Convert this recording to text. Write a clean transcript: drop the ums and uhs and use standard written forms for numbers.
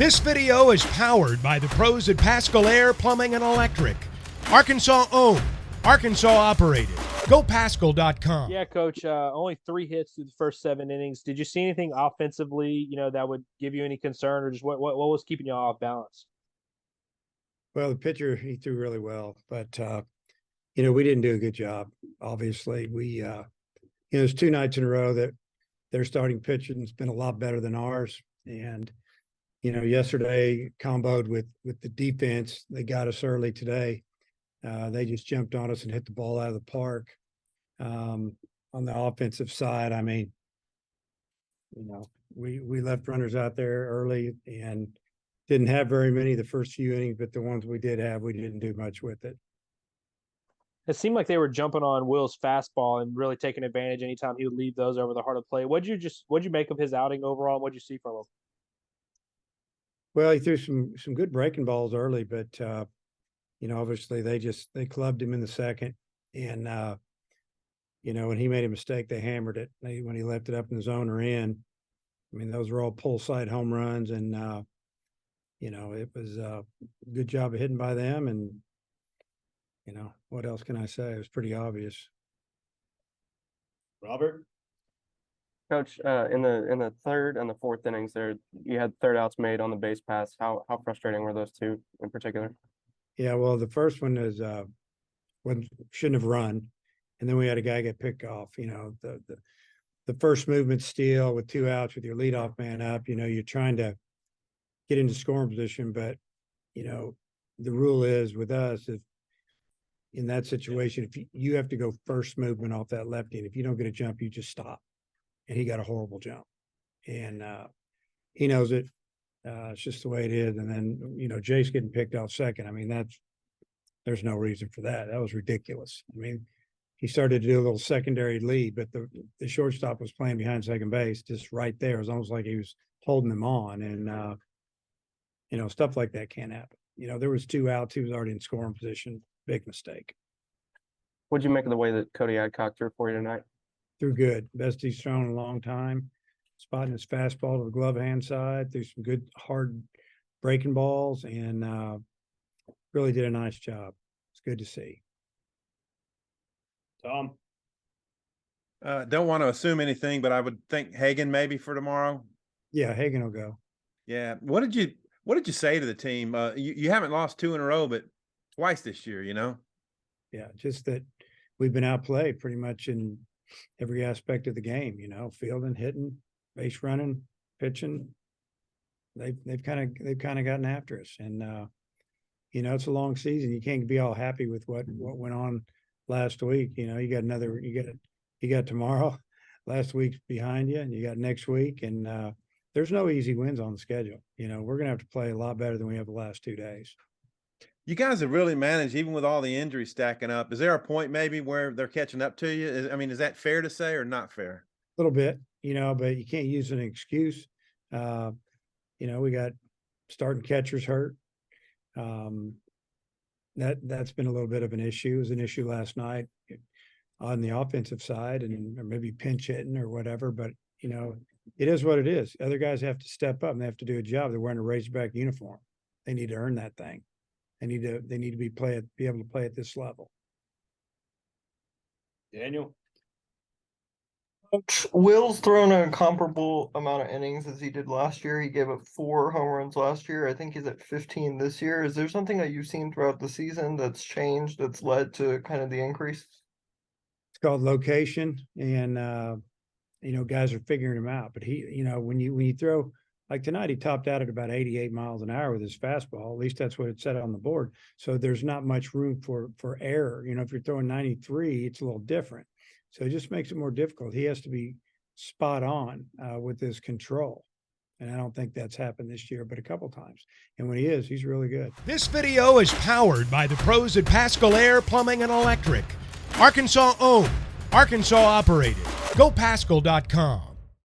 This video is powered by the pros at Pascal Air Plumbing and Electric. Arkansas owned, Arkansas operated. GoPascal.com. Yeah, Coach, only 3 hits through the first 7 innings. Did you see anything offensively, that would give you any concern, or just what was keeping you off balance? Well, the pitcher, he threw really well, but, we didn't do a good job. Obviously, it's 2 nights in a row that their starting pitching has been a lot better than ours. And, yesterday comboed with the defense, they got us early today. They just jumped on us and hit the ball out of the park. On the offensive side, I mean, we left runners out there early and didn't have very many the first few innings, but the ones we did have, we didn't do much with it. It seemed like they were jumping on Will's fastball and really taking advantage anytime he would leave those over the heart of play. What'd you make of his outing overall? What'd you see from him? Well, he threw some good breaking balls early, but obviously they clubbed him in the second, and when he made a mistake, they hammered it. When he left it up in the zone or in, I mean, those were all pull side home runs, and it was a good job of hitting by them. And what else can I say? It was pretty obvious. Robert? Coach, in the third and the fourth innings there, you had third outs made on the base pass. How frustrating were those two in particular? Yeah, well, the first one is shouldn't have run, and then we had a guy get picked off. The first movement steal with 2 outs with your leadoff man up. You're trying to get into scoring position, but the rule is with us, if in that situation, if you have to go first movement off that lefty, and if you don't get a jump, you just stop. And he got a horrible jump, and he knows it. It's just the way it is. And then Jace getting picked off second. I mean, there's no reason for that. That was ridiculous. I mean, he started to do a little secondary lead, but the shortstop was playing behind second base, just right there. It was almost like he was holding them on, and stuff like that can't happen. There was 2 outs. He was already in scoring position. Big mistake. What'd you make of the way that Cody Adcock threw for you tonight? Threw good. Best he's thrown in a long time. Spotting his fastball to the glove hand side. Threw some good hard breaking balls, and really did a nice job. It's good to see. Tom? Don't want to assume anything, but I would think Hagan maybe for tomorrow. Yeah, Hagan will go. Yeah. What did you say to the team? You haven't lost 2 in a row, but twice this year, Yeah, just that we've been outplayed pretty much in every aspect of the game, fielding, hitting, base running, pitching. They've kind of gotten after us. And it's a long season. You can't be all happy with what went on last week. You got tomorrow, last week's behind you, and you got next week, and there's no easy wins on the schedule. We're gonna have to play a lot better than we have the last 2 days. You guys have really managed, even with all the injuries stacking up. Is there a point maybe where they're catching up to you? Is that fair to say or not fair? A little bit, but you can't use an excuse. We got starting catchers hurt. That's been a little bit of an issue. It was an issue last night on the offensive side, or maybe pinch hitting or whatever. But it is what it is. Other guys have to step up and they have to do a job. They're wearing a Razorback uniform. They need to earn that thing. They need to be able to play at this level. Daniel? Coach, Will's thrown a comparable amount of innings as he did last year. He gave up 4 home runs last year. I think he's at 15 this year. Is there something that you've seen throughout the season that's changed, that's led to kind of the increase? It's called location, and guys are figuring him out. But he, when you throw like tonight, he topped out at about 88 miles an hour with his fastball. At least that's what it said on the board. So there's not much room for error. If you're throwing 93, it's a little different. So it just makes it more difficult. He has to be spot on with his control. And I don't think that's happened this year, but a couple times. And when he is, he's really good. This video is powered by the pros at Pascal Air Plumbing and Electric. Arkansas owned, Arkansas operated. GoPascal.com.